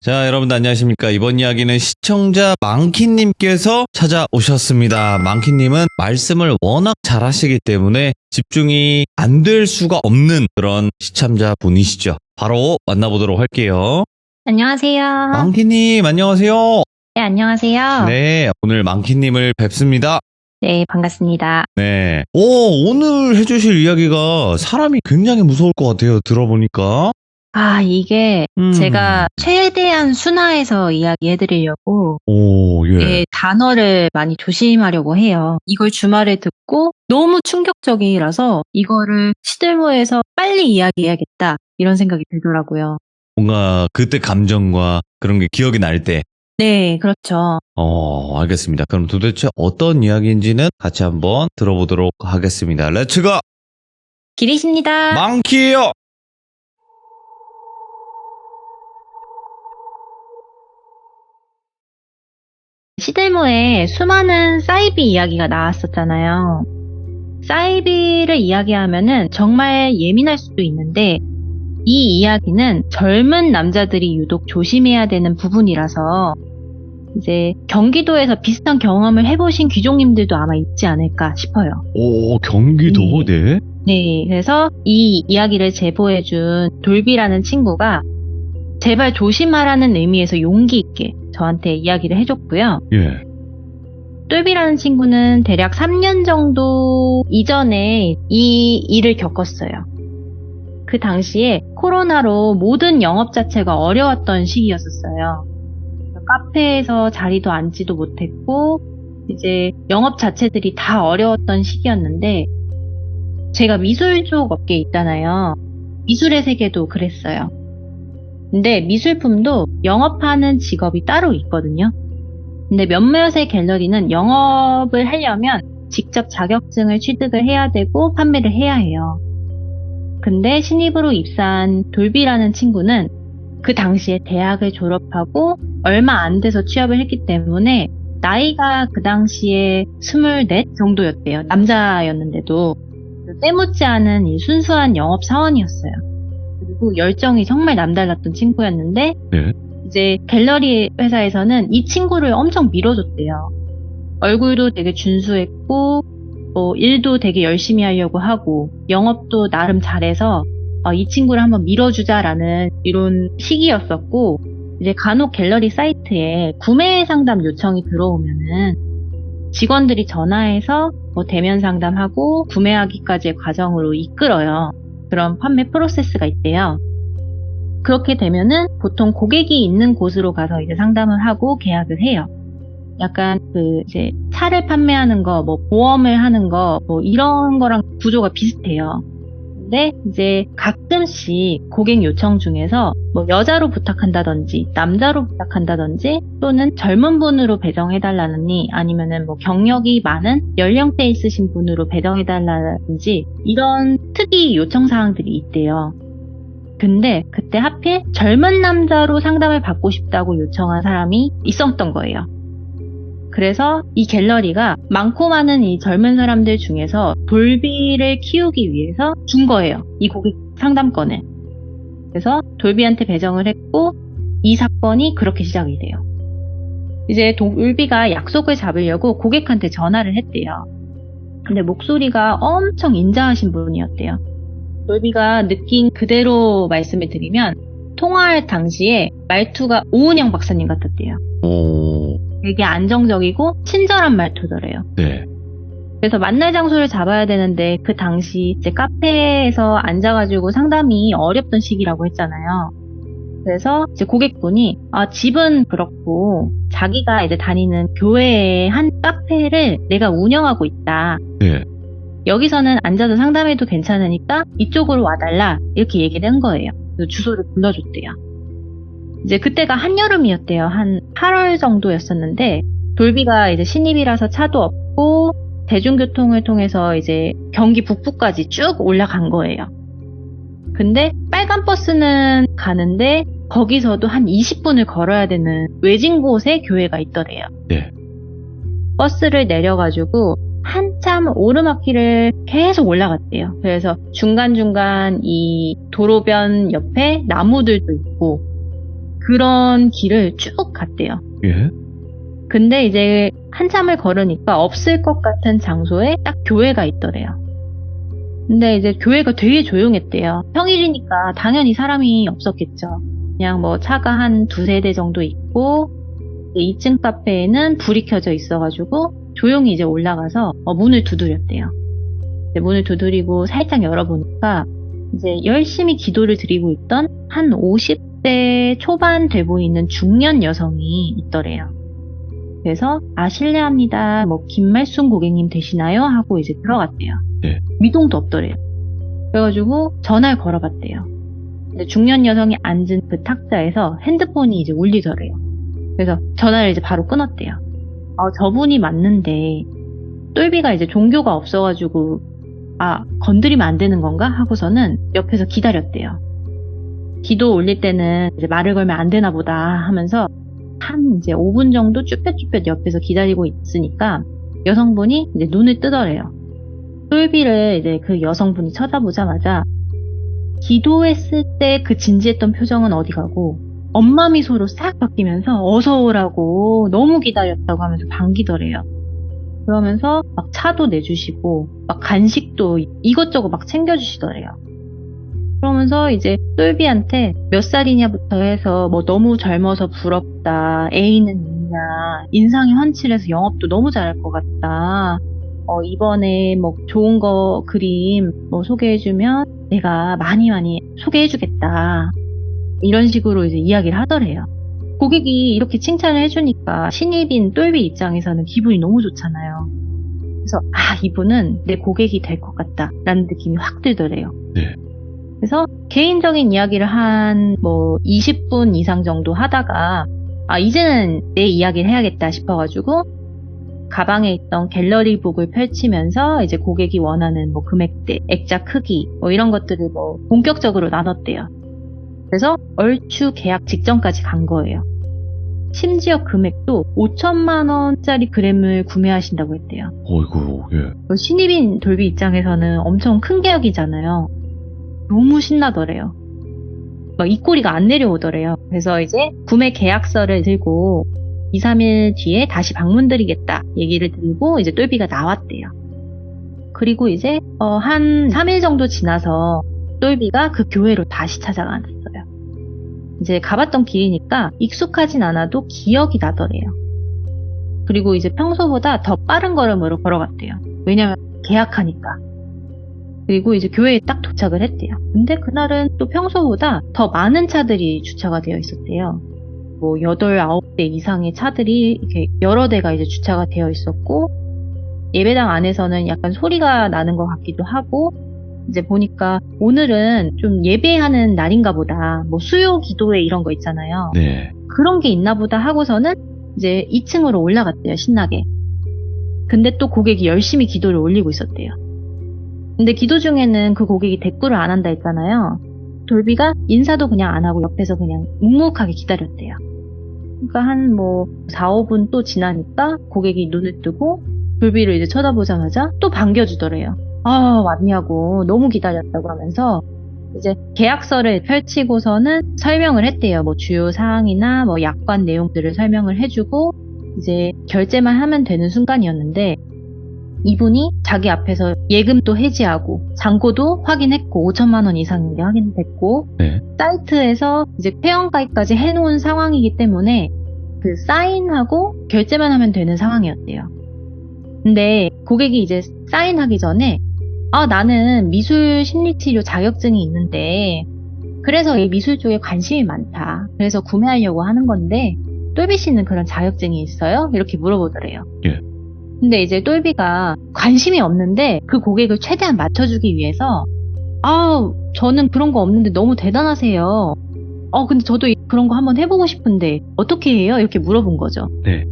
자, 여러분들 안녕하십니까. 이번 이야기는 시청자 망키님께서 찾아오셨습니다. 망키님은 말씀을 워낙 잘하시기 때문에 집중이 안 될 수가 없는 그런 시청자 분이시죠. 바로 만나보도록 할게요. 안녕하세요. 망키님 안녕하세요. 네, 안녕하세요. 네, 오늘 망키님을 뵙습니다. 네, 반갑습니다. 네. 오늘 해주실 이야기가 사람이 굉장히 무서울 것 같아요. 들어보니까. 이게 제가 최대한 순화해서 이야기해드리려고 예. 단어를 많이 조심하려고 해요. 이걸 주말에 듣고 너무 충격적이라서 이거를 시들모에서 빨리 이야기해야겠다 이런 생각이 들더라고요. 뭔가 그때 감정과 그런 게 기억이 날 때. 네, 그렇죠. 알겠습니다. 그럼 도대체 어떤 이야기인지는 같이 한번 들어보도록 하겠습니다. 렛츠고! 기리십니다. 망키예요! 시들모에 수많은 사이비 이야기가 나왔었잖아요. 사이비를 이야기하면은 정말 예민할 수도 있는데 이 이야기는 젊은 남자들이 유독 조심해야 되는 부분이라서 이제 경기도에서 비슷한 경험을 해보신 귀족님들도 아마 있지 않을까 싶어요. 경기도? 네. 네, 그래서 이 이야기를 제보해준 돌비라는 친구가 제발 조심하라는 의미에서 용기 있게 저한테 이야기를 해줬고요. 예. 똘비라는 친구는 대략 3년 정도 이전에 이 일을 겪었어요. 그 당시에 코로나로 모든 영업 자체가 어려웠던 시기였었어요. 카페에서 자리도 앉지도 못했고 이제 영업 자체들이 다 어려웠던 시기였는데 제가 미술 쪽 업계에 있잖아요. 미술의 세계도 그랬어요. 근데 미술품도 영업하는 직업이 따로 있거든요. 근데 몇몇의 갤러리는 영업을 하려면 직접 자격증을 취득을 해야 되고 판매를 해야 해요. 근데 신입으로 입사한 돌비라는 친구는 그 당시에 대학을 졸업하고 얼마 안 돼서 취업을 했기 때문에 나이가 그 당시에 24 정도였대요. 남자였는데도 때묻지 않은 이 순수한 영업 사원이었어요. 그리고 열정이 정말 남달랐던 친구였는데 네. 이제 갤러리 회사에서는 이 친구를 엄청 밀어줬대요. 얼굴도 되게 준수했고 일도 되게 열심히 하려고 하고 영업도 나름 잘해서 이 친구를 한번 밀어주자라는 이런 시기였었고 이제 간혹 갤러리 사이트에 구매 상담 요청이 들어오면은 직원들이 전화해서 대면 상담하고 구매하기까지의 과정으로 이끌어요. 그런 판매 프로세스가 있대요. 그렇게 되면은 보통 고객이 있는 곳으로 가서 이제 상담을 하고 계약을 해요. 약간 이제 차를 판매하는 거, 보험을 하는 거, 이런 거랑 구조가 비슷해요. 근데 이제 가끔씩 고객 요청 중에서 여자로 부탁한다든지, 남자로 부탁한다든지, 또는 젊은 분으로 배정해달라느니, 아니면은 경력이 많은 연령대 있으신 분으로 배정해달라든지, 이런 특이 요청사항들이 있대요. 근데 그때 하필 젊은 남자로 상담을 받고 싶다고 요청한 사람이 있었던 거예요. 그래서 이 갤러리가 많고 많은 이 젊은 사람들 중에서 돌비를 키우기 위해서 준 거예요. 이 고객 상담권을. 그래서 돌비한테 배정을 했고 이 사건이 그렇게 시작이 돼요. 이제 돌비가 약속을 잡으려고 고객한테 전화를 했대요. 근데 목소리가 엄청 인자하신 분이었대요. 돌비가 느낀 그대로 말씀을 드리면 통화할 당시에 말투가 오은영 박사님 같았대요. 되게 안정적이고 친절한 말투더래요. 네. 그래서 만날 장소를 잡아야 되는데 그 당시 이제 카페에서 앉아가지고 상담이 어렵던 시기라고 했잖아요. 그래서 이제 고객분이 집은 그렇고 자기가 이제 다니는 교회의 한 카페를 내가 운영하고 있다. 네. 여기서는 앉아서 상담해도 괜찮으니까 이쪽으로 와달라 이렇게 얘기를 한 거예요. 그래서 주소를 불러줬대요. 이제 그때가 한여름이었대요. 한 8월 정도였었는데 돌비가 이제 신입이라서 차도 없고 대중교통을 통해서 이제 경기 북부까지 쭉 올라간 거예요. 근데 빨간 버스는 가는데 거기서도 한 20분을 걸어야 되는 외진 곳에 교회가 있더래요. 네. 버스를 내려가지고 한참 오르막길을 계속 올라갔대요. 그래서 중간중간 이 도로변 옆에 나무들도 있고 그런 길을 쭉 갔대요. 예. 근데 이제 한참을 걸으니까 없을 것 같은 장소에 딱 교회가 있더래요. 근데 이제 교회가 되게 조용했대요. 평일이니까 당연히 사람이 없었겠죠. 그냥 뭐 차가 한 두세 대 정도 있고 2층 카페에는 불이 켜져 있어가지고 조용히 이제 올라가서 문을 두드렸대요. 이제 문을 두드리고 살짝 열어보니까 이제 열심히 기도를 드리고 있던 한 50대 초반 돼 보이는 중년 여성이 있더래요. 그래서 실례합니다. 뭐 김말순 고객님 되시나요? 하고 이제 들어갔대요. 네. 미동도 없더래요. 그래가지고 전화를 걸어봤대요. 근데 중년 여성이 앉은 그 탁자에서 핸드폰이 이제 울리더래요. 그래서 전화를 이제 바로 끊었대요. 저분이 맞는데 똘비가 이제 종교가 없어가지고 건드리면 안 되는 건가? 하고서는 옆에서 기다렸대요. 기도 올릴 때는 이제 말을 걸면 안 되나 보다 하면서 한 이제 5분 정도 쭈뼛쭈뼛 옆에서 기다리고 있으니까 여성분이 이제 눈을 뜨더래요. 똘비를 이제 그 여성분이 쳐다보자마자 기도했을 때 그 진지했던 표정은 어디 가고 엄마 미소로 싹 바뀌면서 어서 오라고 너무 기다렸다고 하면서 반기더래요. 그러면서 막 차도 내주시고 막 간식도 이것저것 막 챙겨주시더래요. 그러면서 이제 똘비한테 몇 살이냐부터 해서 뭐 너무 젊어서 부럽다, 애인은 있냐, 인상이 훤칠해서 영업도 너무 잘할 것 같다, 이번에 뭐 좋은 거 그림 뭐 소개해주면 내가 많이 소개해주겠다, 이런 식으로 이제 이야기를 하더래요. 고객이 이렇게 칭찬을 해주니까 신입인 똘비 입장에서는 기분이 너무 좋잖아요. 그래서 이분은 내 고객이 될 것 같다 라는 느낌이 확 들더래요. 네. 그래서 개인적인 이야기를 한 뭐 20분 이상 정도 하다가 이제는 내 이야기를 해야겠다 싶어가지고 가방에 있던 갤러리북을 펼치면서 이제 고객이 원하는 뭐 금액대, 액자 크기 뭐 이런 것들을 뭐 본격적으로 나눴대요. 그래서 얼추 계약 직전까지 간 거예요. 심지어 금액도 5천만 원짜리 그램을 구매하신다고 했대요. 어이구, 예. 신입인 돌비 입장에서는 엄청 큰 계약이잖아요. 너무 신나더래요. 막 입꼬리가 안 내려오더래요. 그래서 이제 구매 계약서를 들고 2, 3일 뒤에 다시 방문드리겠다 얘기를 드리고 이제 똘비가 나왔대요. 그리고 이제 한 3일 정도 지나서 똘비가 그 교회로 다시 찾아갔어요. 이제 가봤던 길이니까 익숙하진 않아도 기억이 나더래요. 그리고 이제 평소보다 더 빠른 걸음으로 걸어갔대요. 왜냐면 계약하니까. 그리고 이제 교회에 딱 도착을 했대요. 근데 그날은 또 평소보다 더 많은 차들이 주차가 되어 있었대요. 뭐 8, 9대 이상의 차들이 이렇게 여러 대가 이제 주차가 되어 있었고, 예배당 안에서는 약간 소리가 나는 것 같기도 하고, 이제 보니까 오늘은 좀 예배하는 날인가 보다. 뭐 수요 기도회 이런 거 있잖아요. 네. 그런 게 있나 보다 하고서는 이제 2층으로 올라갔대요, 신나게. 근데 또 고객이 열심히 기도를 올리고 있었대요. 근데 기도 중에는 그 고객이 대꾸를 안 한다 했잖아요. 돌비가 인사도 그냥 안 하고 옆에서 그냥 묵묵하게 기다렸대요. 그러니까 한 뭐 4, 5분 또 지나니까 고객이 눈을 뜨고 돌비를 이제 쳐다보자마자 또 반겨주더래요. 왔냐고 너무 기다렸다고 하면서 이제 계약서를 펼치고서는 설명을 했대요. 뭐 주요 사항이나 뭐 약관 내용들을 설명을 해주고 이제 결제만 하면 되는 순간이었는데, 이분이 자기 앞에서 예금도 해지하고 잔고도 확인했고 5천만 원 이상인 게 확인됐고, 네. 사이트에서 이제 회원가입까지 해놓은 상황이기 때문에 그 사인하고 결제만 하면 되는 상황이었대요. 근데 고객이 이제 사인하기 전에 나는 미술 심리치료 자격증이 있는데 그래서 이 미술 쪽에 관심이 많다. 그래서 구매하려고 하는 건데 똘비 씨는 그런 자격증이 있어요? 이렇게 물어보더래요. 예. 근데 이제 똘비가 관심이 없는데 그 고객을 최대한 맞춰주기 위해서 저는 그런 거 없는데 너무 대단하세요. 근데 저도 그런 거 한번 해보고 싶은데 어떻게 해요? 이렇게 물어본 거죠. 네.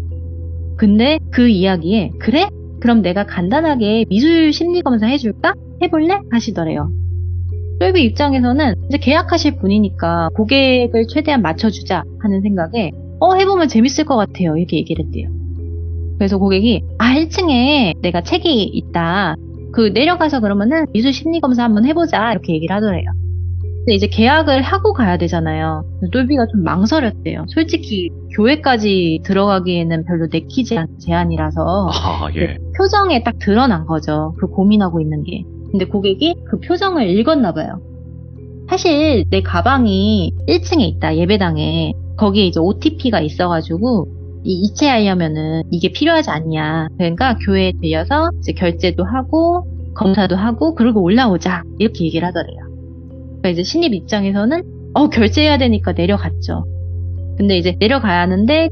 근데 그 이야기에 그래? 그럼 내가 간단하게 미술 심리 검사 해줄까? 해볼래? 하시더래요. 똘비 입장에서는 이제 계약하실 분이니까 고객을 최대한 맞춰주자 하는 생각에 해보면 재밌을 것 같아요. 이렇게 얘기를 했대요. 그래서 고객이 1층에 내가 책이 있다. 내려가서 그러면은 미술 심리 검사 한번 해보자. 이렇게 얘기를 하더래요. 근데 이제 계약을 하고 가야 되잖아요. 똘비가 좀 망설였대요. 솔직히 교회까지 들어가기에는 별로 내키지 않은 제안이라서 아, 예. 표정에 딱 드러난 거죠. 그 고민하고 있는 게. 근데 고객이 그 표정을 읽었나 봐요. 사실 내 가방이 1층에 있다, 예배당에. 거기에 이제 OTP가 있어가지고 이체하려면은 이게 필요하지 않냐. 그러니까 교회에 들려서 이제 결제도 하고 검사도 하고 그러고 올라오자. 이렇게 얘기를 하더래요. 그러니까 이제 신입 입장에서는 결제해야 되니까 내려갔죠. 근데 이제 내려가야 하는데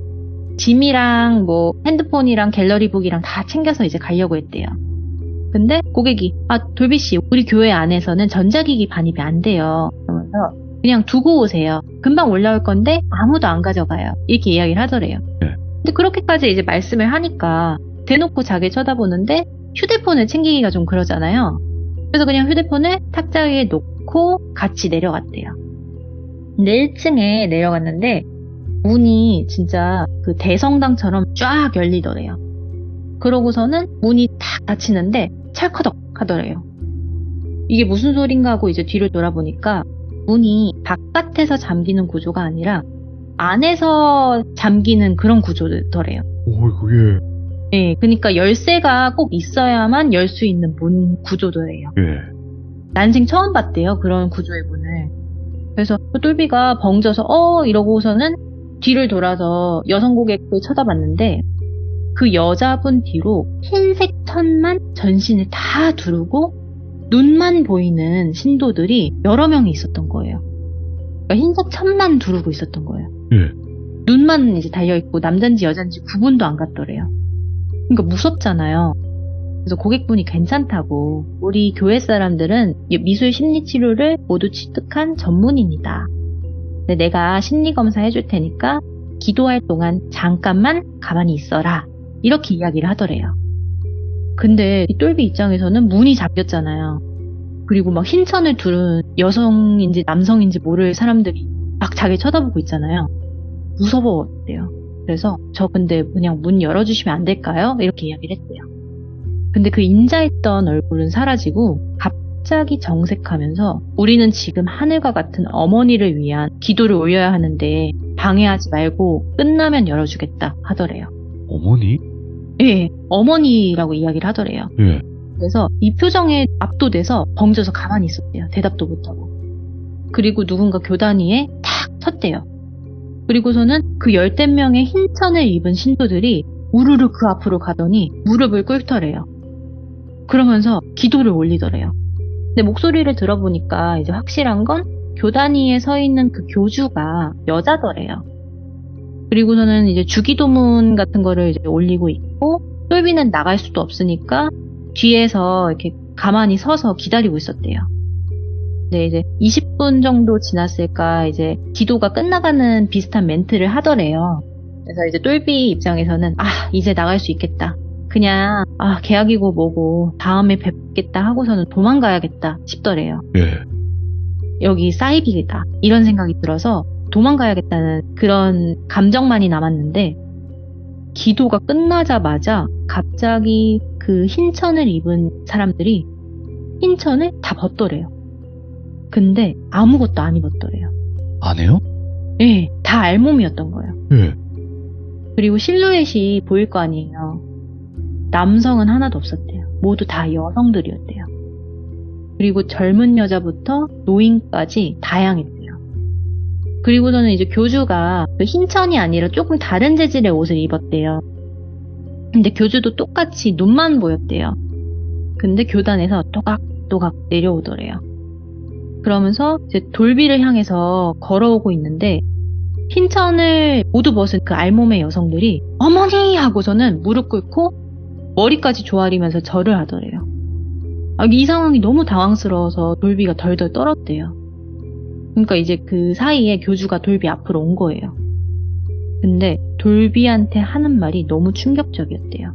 짐이랑 뭐 핸드폰이랑 갤러리북이랑 다 챙겨서 이제 가려고 했대요. 근데 고객이 돌비씨 우리 교회 안에서는 전자기기 반입이 안 돼요. 그러면서 그냥 두고 오세요. 금방 올라올 건데 아무도 안 가져가요. 이렇게 이야기를 하더래요. 네. 근데 그렇게까지 이제 말씀을 하니까 대놓고 자기 쳐다보는데 휴대폰을 챙기기가 좀 그러잖아요. 그래서 그냥 휴대폰을 탁자 위에 놓고 같이 내려갔대요. 근데 1층에 내려갔는데 문이 진짜 그 대성당처럼 쫙 열리더래요. 그러고서는 문이 탁 닫히는데 찰커덕 하더래요. 이게 무슨 소린가 하고 이제 뒤를 돌아보니까 문이 바깥에서 잠기는 구조가 아니라 안에서 잠기는 그런 구조더래요. 그게. 네, 그러니까 열쇠가 꼭 있어야만 열 수 있는 문 구조더래요. 예. 난생 처음 봤대요, 그런 구조의 문을. 그래서 똘비가 벙져서 이러고서는 뒤를 돌아서 여성 고객을 쳐다봤는데 그 여자분 뒤로 흰색 천만 전신을 다 두르고 눈만 보이는 신도들이 여러 명이 있었던 거예요. 그러니까 흰색 천만 두르고 있었던 거예요. 예. 눈만 이제 달려있고 남잔지 여잔지 구분도 안 갔더래요. 그러니까 무섭잖아요. 그래서 고객분이 괜찮다고 우리 교회 사람들은 미술 심리치료를 모두 취득한 전문인이다. 근데 내가 심리검사 해줄 테니까 기도할 동안 잠깐만 가만히 있어라. 이렇게 이야기를 하더래요. 근데 이 똘비 입장에서는 문이 잠겼잖아요. 그리고 막 흰천을 두른 여성인지 남성인지 모를 사람들이 막 자기 쳐다보고 있잖아요. 무서웠대요. 그래서 저 근데 그냥 문 열어주시면 안 될까요? 이렇게 이야기를 했대요. 근데 그 인자했던 얼굴은 사라지고 갑자기 정색하면서 우리는 지금 하늘과 같은 어머니를 위한 기도를 올려야 하는데 방해하지 말고 끝나면 열어주겠다 하더래요. 어머니? 예, 어머니라고 이야기를 하더래요. 예. 그래서 이 표정에 압도돼서 벙져서 가만히 있었대요. 대답도 못하고. 그리고 누군가 교단 위에 탁 섰대요. 그리고서는 그 10명의 흰천을 입은 신도들이 우르르 그 앞으로 가더니 무릎을 꿇더래요. 그러면서 기도를 올리더래요. 근데 목소리를 들어보니까 이제 확실한 건 교단 위에 서 있는 그 교주가 여자더래요. 그리고서는 이제 주기도문 같은 거를 이제 올리고 있고 똘비는 나갈 수도 없으니까 뒤에서 이렇게 가만히 서서 기다리고 있었대요. 근데 이제 20분 정도 지났을까 이제 기도가 끝나가는 비슷한 멘트를 하더래요. 그래서 이제 똘비 입장에서는 이제 나갈 수 있겠다. 그냥 계약이고 뭐고 다음에 뵙겠다 하고서는 도망가야겠다 싶더래요. 예. 여기 사이비다 이런 생각이 들어서 도망가야겠다는 그런 감정만이 남았는데 기도가 끝나자마자 갑자기 그 흰천을 입은 사람들이 흰천을 다 벗더래요. 근데 아무것도 안 입었더래요. 안 해요? 예, 다 알몸이었던 거예요. 예. 그리고 실루엣이 보일 거 아니에요. 남성은 하나도 없었대요. 모두 다 여성들이었대요. 그리고 젊은 여자부터 노인까지 다양했대요. 그리고서는 이제 교주가 그 흰천이 아니라 조금 다른 재질의 옷을 입었대요. 근데 교주도 똑같이 눈만 보였대요. 근데 교단에서 또각또각 내려오더래요. 그러면서 이제 돌비를 향해서 걸어오고 있는데 흰천을 모두 벗은 그 알몸의 여성들이 어머니! 하고서는 무릎 꿇고 머리까지 조아리면서 절을 하더래요. 이 상황이 너무 당황스러워서 돌비가 덜덜 떨었대요. 그러니까 이제 그 사이에 교주가 돌비 앞으로 온 거예요. 근데 돌비한테 하는 말이 너무 충격적이었대요.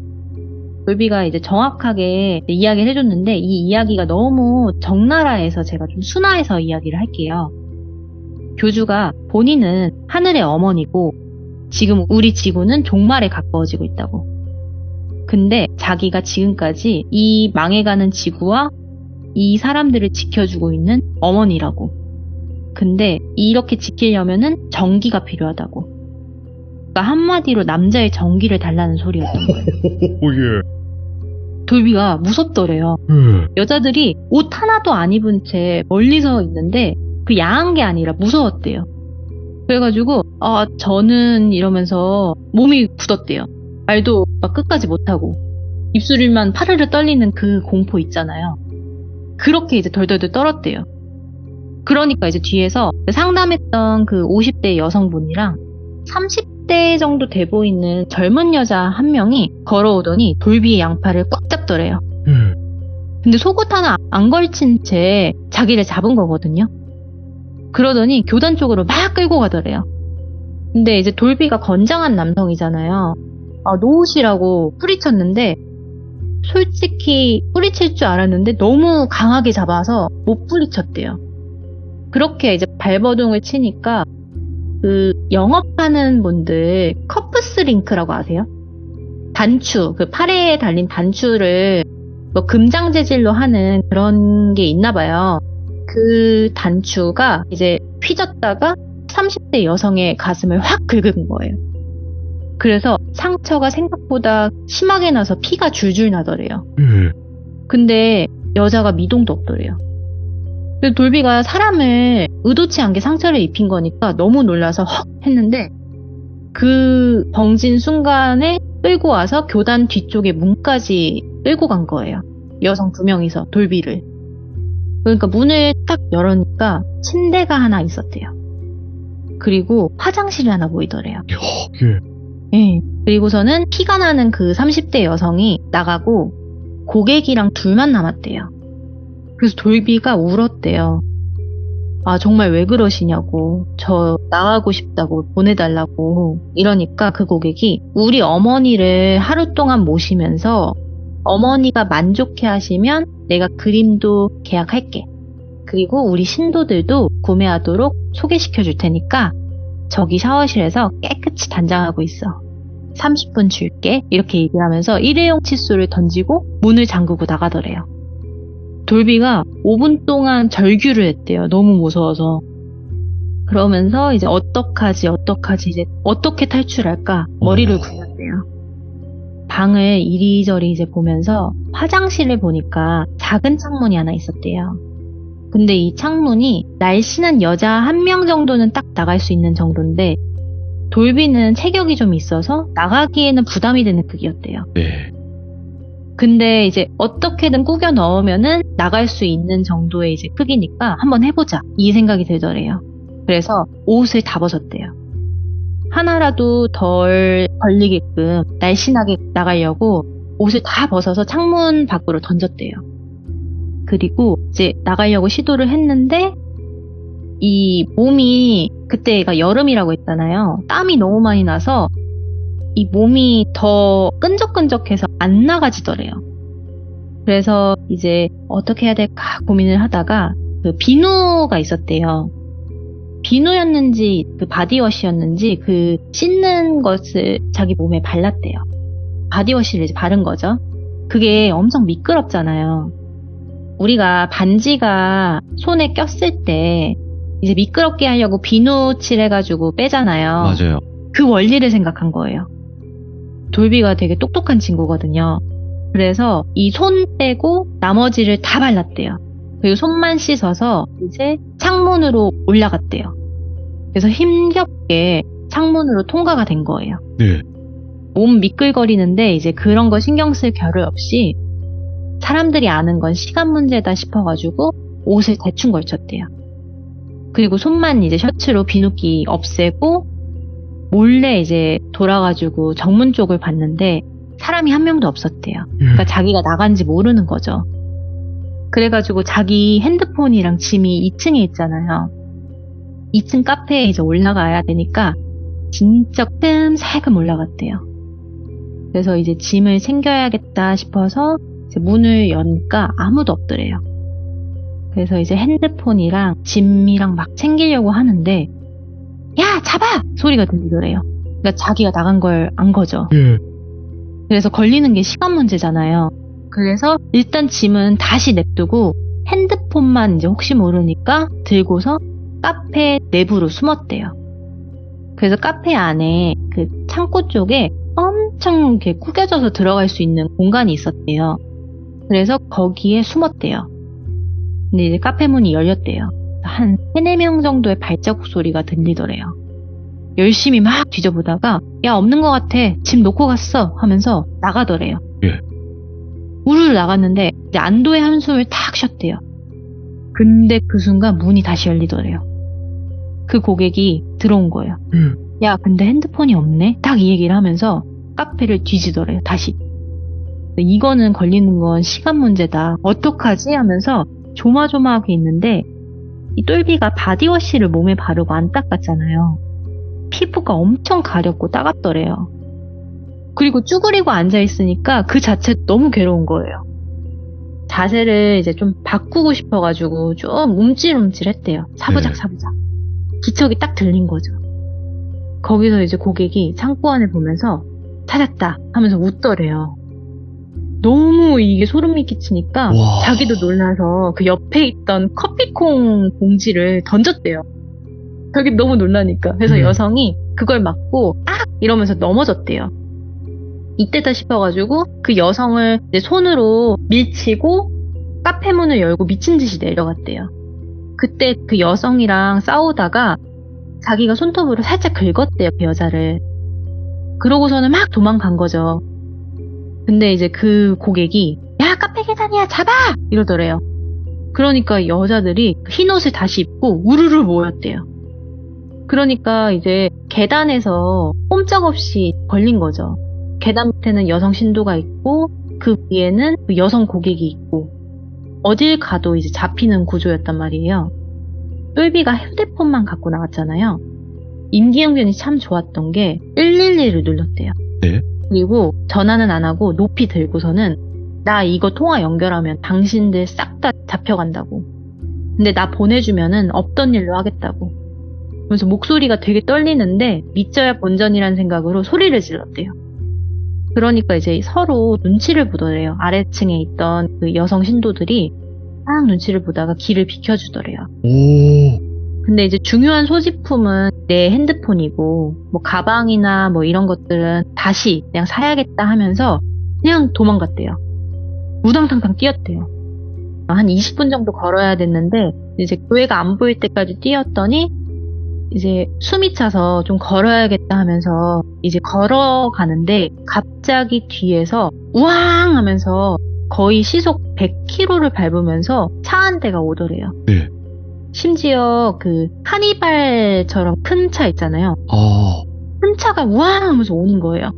돌비가 이제 정확하게 이야기를 해줬는데 이 이야기가 너무 적나라해서 제가 좀 순화해서 이야기를 할게요. 교주가 본인은 하늘의 어머니고 지금 우리 지구는 종말에 가까워지고 있다고. 근데 자기가 지금까지 이 망해가는 지구와 이 사람들을 지켜주고 있는 어머니라고. 근데 이렇게 지키려면은 전기가 필요하다고. 그러니까 한마디로 남자의 전기를 달라는 소리였던 거예요. 예. 돌비가 무섭더래요. 여자들이 옷 하나도 안 입은 채 멀리서 있는데 그 야한 게 아니라 무서웠대요. 그래가지고 저는 이러면서 몸이 굳었대요. 말도 막 끝까지 못하고 입술만 파르르 떨리는 그 공포 있잖아요. 그렇게 이제 덜덜덜 떨었대요. 그러니까 이제 뒤에서 상담했던 그 50대 여성분이랑 30대 정도 돼 보이는 젊은 여자 한 명이 걸어오더니 돌비의 양팔을 꽉 잡더래요. 근데 속옷 하나 안 걸친 채 자기를 잡은 거거든요. 그러더니 교단 쪽으로 막 끌고 가더래요. 근데 이제 돌비가 건장한 남성이잖아요. 놓으시라고 뿌리쳤는데 솔직히 뿌리칠 줄 알았는데 너무 강하게 잡아서 못 뿌리쳤대요. 그렇게 이제 발버둥을 치니까 그 영업하는 분들 커프스링크라고 아세요? 단추, 그 팔에 달린 단추를 뭐 금장 재질로 하는 그런 게 있나 봐요. 그 단추가 이제 휘졌다가 30대 여성의 가슴을 확 긁은 거예요. 그래서 상처가 생각보다 심하게 나서 피가 줄줄 나더래요. 근데 여자가 미동도 없더래요. 그래서 돌비가 사람을 의도치 않게 상처를 입힌 거니까 너무 놀라서 헉 했는데 그 벙진 순간에 끌고 와서 교단 뒤쪽에 문까지 끌고 간 거예요. 여성 2명이서 돌비를. 그러니까 문을 딱 열으니까 침대가 하나 있었대요. 그리고 화장실이 하나 보이더래요. 예. 그리고서는 피가 나는 그 30대 여성이 나가고 고객이랑 둘만 남았대요. 그래서 돌비가 울었대요. 정말 왜 그러시냐고. 저 나가고 싶다고 보내달라고. 이러니까 그 고객이 우리 어머니를 하루 동안 모시면서 어머니가 만족해 하시면 내가 그림도 계약할게. 그리고 우리 신도들도 구매하도록 소개시켜 줄 테니까 저기 샤워실에서 깨끗이 단장하고 있어. 30분 줄게. 이렇게 얘기하면서 일회용 칫솔을 던지고 문을 잠그고 나가더래요. 돌비가 5분 동안 절규를 했대요. 너무 무서워서. 그러면서 이제 어떡하지 이제 어떻게 탈출할까 머리를 굴렸대요. 방을 이리저리 이제 보면서 화장실을 보니까 작은 창문이 하나 있었대요. 근데 이 창문이 날씬한 여자 1명 정도는 딱 나갈 수 있는 정도인데 돌비는 체격이 좀 있어서 나가기에는 부담이 되는 크기였대요. 네. 근데 이제 어떻게든 꾸겨 넣으면은 나갈 수 있는 정도의 이제 크기니까 한번 해보자 이 생각이 들더래요. 그래서 옷을 다 벗었대요. 하나라도 덜 걸리게끔 날씬하게 나가려고 옷을 다 벗어서 창문 밖으로 던졌대요. 그리고 이제 나가려고 시도를 했는데 이 몸이 그때가 여름이라고 했잖아요. 땀이 너무 많이 나서 이 몸이 더 끈적끈적해서 안 나가지더래요. 그래서 이제 어떻게 해야 될까 고민을 하다가 그 비누가 있었대요. 비누였는지 그 바디워시였는지 그 씻는 것을 자기 몸에 발랐대요. 바디워시를 이제 바른 거죠. 그게 엄청 미끄럽잖아요. 우리가 반지가 손에 꼈을 때 이제 미끄럽게 하려고 비누 칠해가지고 빼잖아요. 맞아요. 그 원리를 생각한 거예요. 돌비가 되게 똑똑한 친구거든요. 그래서 이 손 빼고 나머지를 다 발랐대요. 그리고 손만 씻어서 이제 창문으로 올라갔대요. 그래서 힘겹게 창문으로 통과가 된 거예요. 네. 몸 미끌거리는데 이제 그런 거 신경 쓸 겨를 없이 사람들이 아는 건 시간 문제다 싶어가지고 옷을 대충 걸쳤대요. 그리고 손만 이제 셔츠로 비누기 없애고 몰래 이제 돌아가지고 정문 쪽을 봤는데 사람이 한 명도 없었대요. 그러니까 자기가 나간지 모르는 거죠. 그래가지고 자기 핸드폰이랑 짐이 2층에 있잖아요. 2층 카페에 이제 올라가야 되니까 진짜 뜸새금 올라갔대요. 그래서 이제 짐을 챙겨야겠다 싶어서 이제 문을 여니까 아무도 없더래요. 그래서 이제 핸드폰이랑 짐이랑 막 챙기려고 하는데 야 잡아! 소리가 들리더래요. 그러니까 자기가 나간 걸 안 거죠. 그래서 걸리는 게 시간 문제잖아요. 그래서 일단 짐은 다시 냅두고 핸드폰만 이제 혹시 모르니까 들고서 카페 내부로 숨었대요. 그래서 카페 안에 그 창고 쪽에 엄청 이렇게 구겨져서 들어갈 수 있는 공간이 있었대요. 그래서 거기에 숨었대요. 근데 이제 카페 문이 열렸대요. 한 3-4명 정도의 발자국 소리가 들리더래요. 열심히 막 뒤져보다가 야 없는 것 같아 집 놓고 갔어 하면서 나가더래요. 예. 우르르 나갔는데 이제 안도의 한숨을 탁 쉬었대요. 근데 그 순간 문이 다시 열리더래요. 그 고객이 들어온 거예요. 야 근데 핸드폰이 없네 딱 이 얘기를 하면서 카페를 뒤지더래요. 다시. 이거는 걸리는 건 시간 문제다 어떡하지 하면서 조마조마하게 있는데 이 똘비가 바디워시를 몸에 바르고 안 닦았잖아요. 피부가 엄청 가렵고 따갑더래요. 그리고 쭈그리고 앉아있으니까 그 자체 너무 괴로운 거예요. 자세를 이제 좀 바꾸고 싶어가지고 좀 움찔움찔했대요. 사부작 네. 사부작. 기척이 딱 들린 거죠. 거기서 이제 고객이 창고 안을 보면서 찾았다 하면서 웃더래요. 너무 이게 소름이 끼치니까 와. 자기도 놀라서 그 옆에 있던 커피콩 봉지를 던졌대요. 자기 너무 놀라니까. 그래서 여성이 그걸 맞고 아! 이러면서 넘어졌대요. 이때다 싶어가지고 그 여성을 이제 손으로 밀치고 카페 문을 열고 미친 듯이 내려갔대요. 그때 그 여성이랑 싸우다가 자기가 손톱으로 살짝 긁었대요, 그 여자를. 그러고서는 막 도망간 거죠. 근데 이제 그 고객이 야 카페 계단이야 잡아! 이러더래요. 그러니까 여자들이 흰 옷을 다시 입고 우르르 모였대요. 그러니까 이제 계단에서 꼼짝없이 걸린 거죠. 계단 밑에는 여성 신도가 있고 그 위에는 그 여성 고객이 있고 어딜 가도 이제 잡히는 구조였단 말이에요. 똘비가 휴대폰만 갖고 나왔잖아요. 임기응변이 참 좋았던 게 112를 눌렀대요. 네. 그리고 전화는 안 하고 높이 들고서는 나 이거 통화 연결하면 당신들 싹 다 잡혀간다고. 근데 나 보내주면은 없던 일로 하겠다고. 그래서 목소리가 되게 떨리는데 믿져야 본전이라는 생각으로 소리를 질렀대요. 그러니까 이제 서로 눈치를 보더래요. 아래층에 있던 그 여성 신도들이 딱 눈치를 보다가 길을 비켜주더래요. 오. 근데 이제 중요한 소지품은 내 핸드폰이고 뭐 가방이나 뭐 이런 것들은 다시 그냥 사야겠다 하면서 그냥 도망갔대요. 우당탕탕 뛰었대요. 한 20분 정도 걸어야 됐는데 이제 교회가 안 보일 때까지 뛰었더니 이제 숨이 차서 좀 걸어야겠다 하면서 이제 걸어가는데 갑자기 뒤에서 우왕 하면서 거의 시속 100km를 밟으면서 차 한 대가 오더래요. 네. 심지어 그 카니발처럼 큰 차 있잖아요. 아. 큰 차가 우왕 하면서 오는 거예요.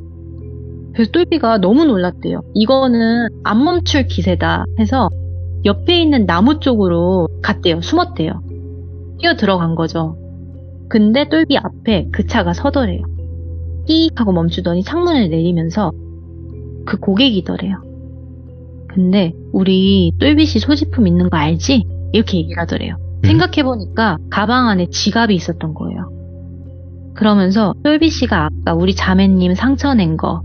그래서 똘비가 너무 놀랐대요. 이거는 안 멈출 기세다 해서 옆에 있는 나무 쪽으로 갔대요. 숨었대요. 뛰어 들어간 거죠. 근데 똘비 앞에 그 차가 서더래요. 끼익 하고 멈추더니 창문을 내리면서 그 고객이더래요. 근데 우리 똘비씨 소지품 있는 거 알지? 이렇게 얘기를 하더래요. 생각해보니까 가방 안에 지갑이 있었던 거예요. 그러면서 똘비씨가 아까 우리 자매님 상처 낸 거,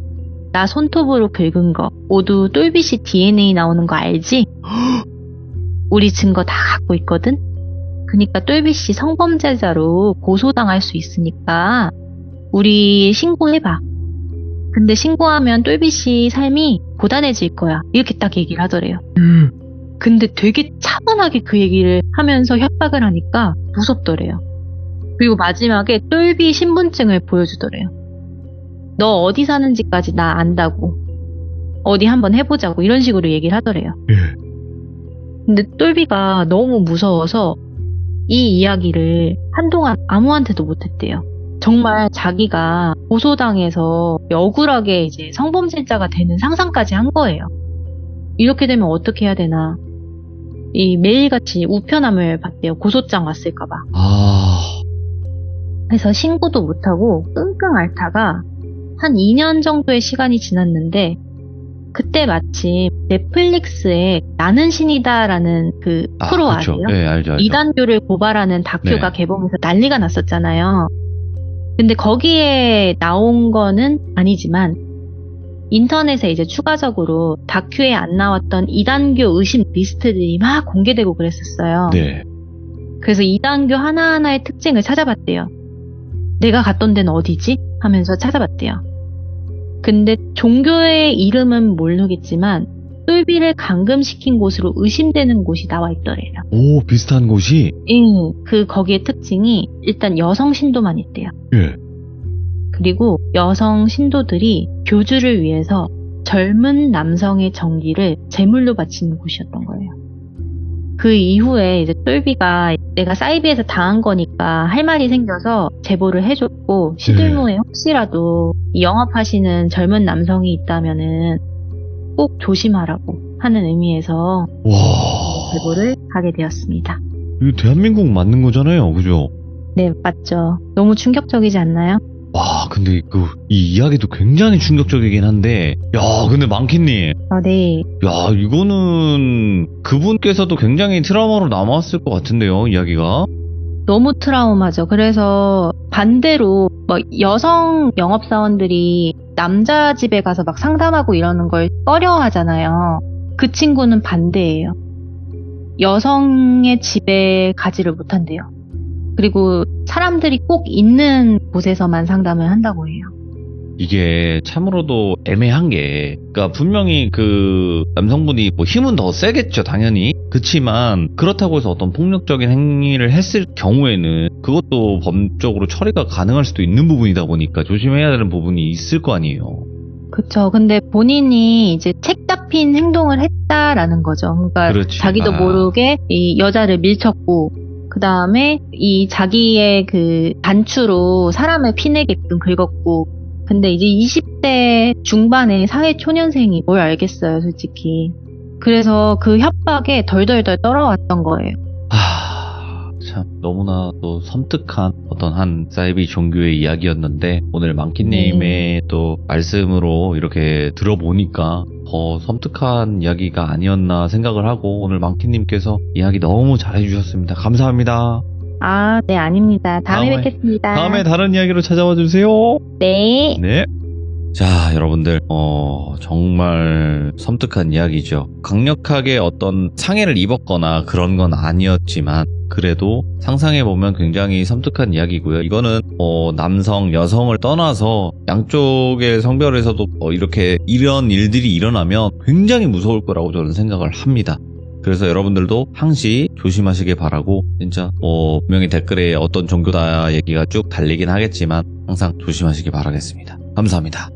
나 손톱으로 긁은 거 모두 똘비씨 DNA 나오는 거 알지? 우리 증거 다 갖고 있거든? 그니까 똘비씨 성범죄자로 고소당할 수 있으니까 우리 신고해봐. 근데 신고하면 똘비씨 삶이 고단해질 거야. 이렇게 딱 얘기를 하더래요. 근데 되게 차분하게 그 얘기를 하면서 협박을 하니까 무섭더래요. 그리고 마지막에 똘비 신분증을 보여주더래요. 너 어디 사는지까지 나 안다고. 어디 한번 해보자고. 이런 식으로 얘기를 하더래요. 예. 근데 똘비가 너무 무서워서 이 이야기를 한동안 아무한테도 못했대요. 정말 자기가 고소당해서 억울하게 이제 성범죄자가 되는 상상까지 한 거예요. 이렇게 되면 어떻게 해야 되나. 이 매일같이 우편함을 받대요. 고소장 왔을까봐. 아. 그래서 신고도 못하고 끙끙 앓다가 한 2년 정도의 시간이 지났는데 그때 마침 넷플릭스에 나는 신이다라는 그 프로 그쵸. 아세요? 네, 알죠. 이단교를 고발하는 다큐가 네. 개봉해서 난리가 났었잖아요. 근데 거기에 나온 거는 아니지만 인터넷에 이제 추가적으로 다큐에 안 나왔던 이단교 의심 리스트들이 막 공개되고 그랬었어요. 네. 그래서 이단교 하나하나의 특징을 찾아봤대요. 내가 갔던 데는 어디지? 하면서 찾아봤대요. 근데 종교의 이름은 모르겠지만 똘비를 감금시킨 곳으로 의심되는 곳이 나와 있더래요. 오, 비슷한 곳이? 거기의 특징이 일단 여성 신도만 있대요. 예. 그리고 여성 신도들이 교주를 위해서 젊은 남성의 정기를 제물로 바치는 곳이었던 거예요. 그 이후에 이제 똘비가 내가 사이비에서 당한 거니까 할 말이 생겨서 제보를 해줬고, 시들모에 혹시라도 영업하시는 젊은 남성이 있다면은 꼭 조심하라고 하는 의미에서 와. 제보를 하게 되었습니다. 이거 대한민국 맞는 거잖아요. 그죠? 네, 맞죠. 너무 충격적이지 않나요? 와, 근데 이 이야기도 굉장히 충격적이긴 한데, 야, 근데 망키님. 네. 야, 이거는 그분께서도 굉장히 트라우마로 남았을 것 같은데요, 이야기가. 너무 트라우마죠. 그래서 반대로 여성 영업사원들이 남자 집에 가서 막 상담하고 이러는 걸 꺼려 하잖아요. 그 친구는 반대예요. 여성의 집에 가지를 못한대요. 그리고 사람들이 꼭 있는 곳에서만 상담을 한다고 해요. 이게 참으로도 애매한 게, 그러니까 분명히 그 남성분이 뭐 힘은 더 세겠죠, 당연히. 그치만 그렇다고 해서 어떤 폭력적인 행위를 했을 경우에는 그것도 법적으로 처리가 가능할 수도 있는 부분이다 보니까 조심해야 되는 부분이 있을 거 아니에요. 그쵸. 근데 본인이 이제 책 잡힌 행동을 했다라는 거죠. 그러니까 그렇지. 자기도 모르게 이 여자를 밀쳤고, 그 다음에 이 자기의 그 단추로 사람을 피내게끔 긁었고, 근데 이제 20대 중반의 사회초년생이 뭘 알겠어요, 솔직히. 그래서 그 협박에 덜덜덜 떨어왔던 거예요. 참 너무나 또 섬뜩한 어떤 한 사이비 종교의 이야기였는데, 오늘 망키님의 또 말씀으로 이렇게 들어보니까 더 섬뜩한 이야기가 아니었나 생각을 하고, 오늘 망키님께서 이야기 너무 잘해주셨습니다. 감사합니다. 네, 아닙니다. 다음에 뵙겠습니다. 다음에 다른 이야기로 찾아와 주세요. 네. 네. 자, 여러분들, 정말 섬뜩한 이야기죠. 강력하게 어떤 상해를 입었거나 그런 건 아니었지만, 그래도 상상해보면 굉장히 섬뜩한 이야기고요. 이거는 남성, 여성을 떠나서 양쪽의 성별에서도 이렇게 이런 일들이 일어나면 굉장히 무서울 거라고 저는 생각을 합니다. 그래서 여러분들도 항시 조심하시길 바라고, 진짜 분명히 댓글에 어떤 종교다 얘기가 쭉 달리긴 하겠지만 항상 조심하시길 바라겠습니다. 감사합니다.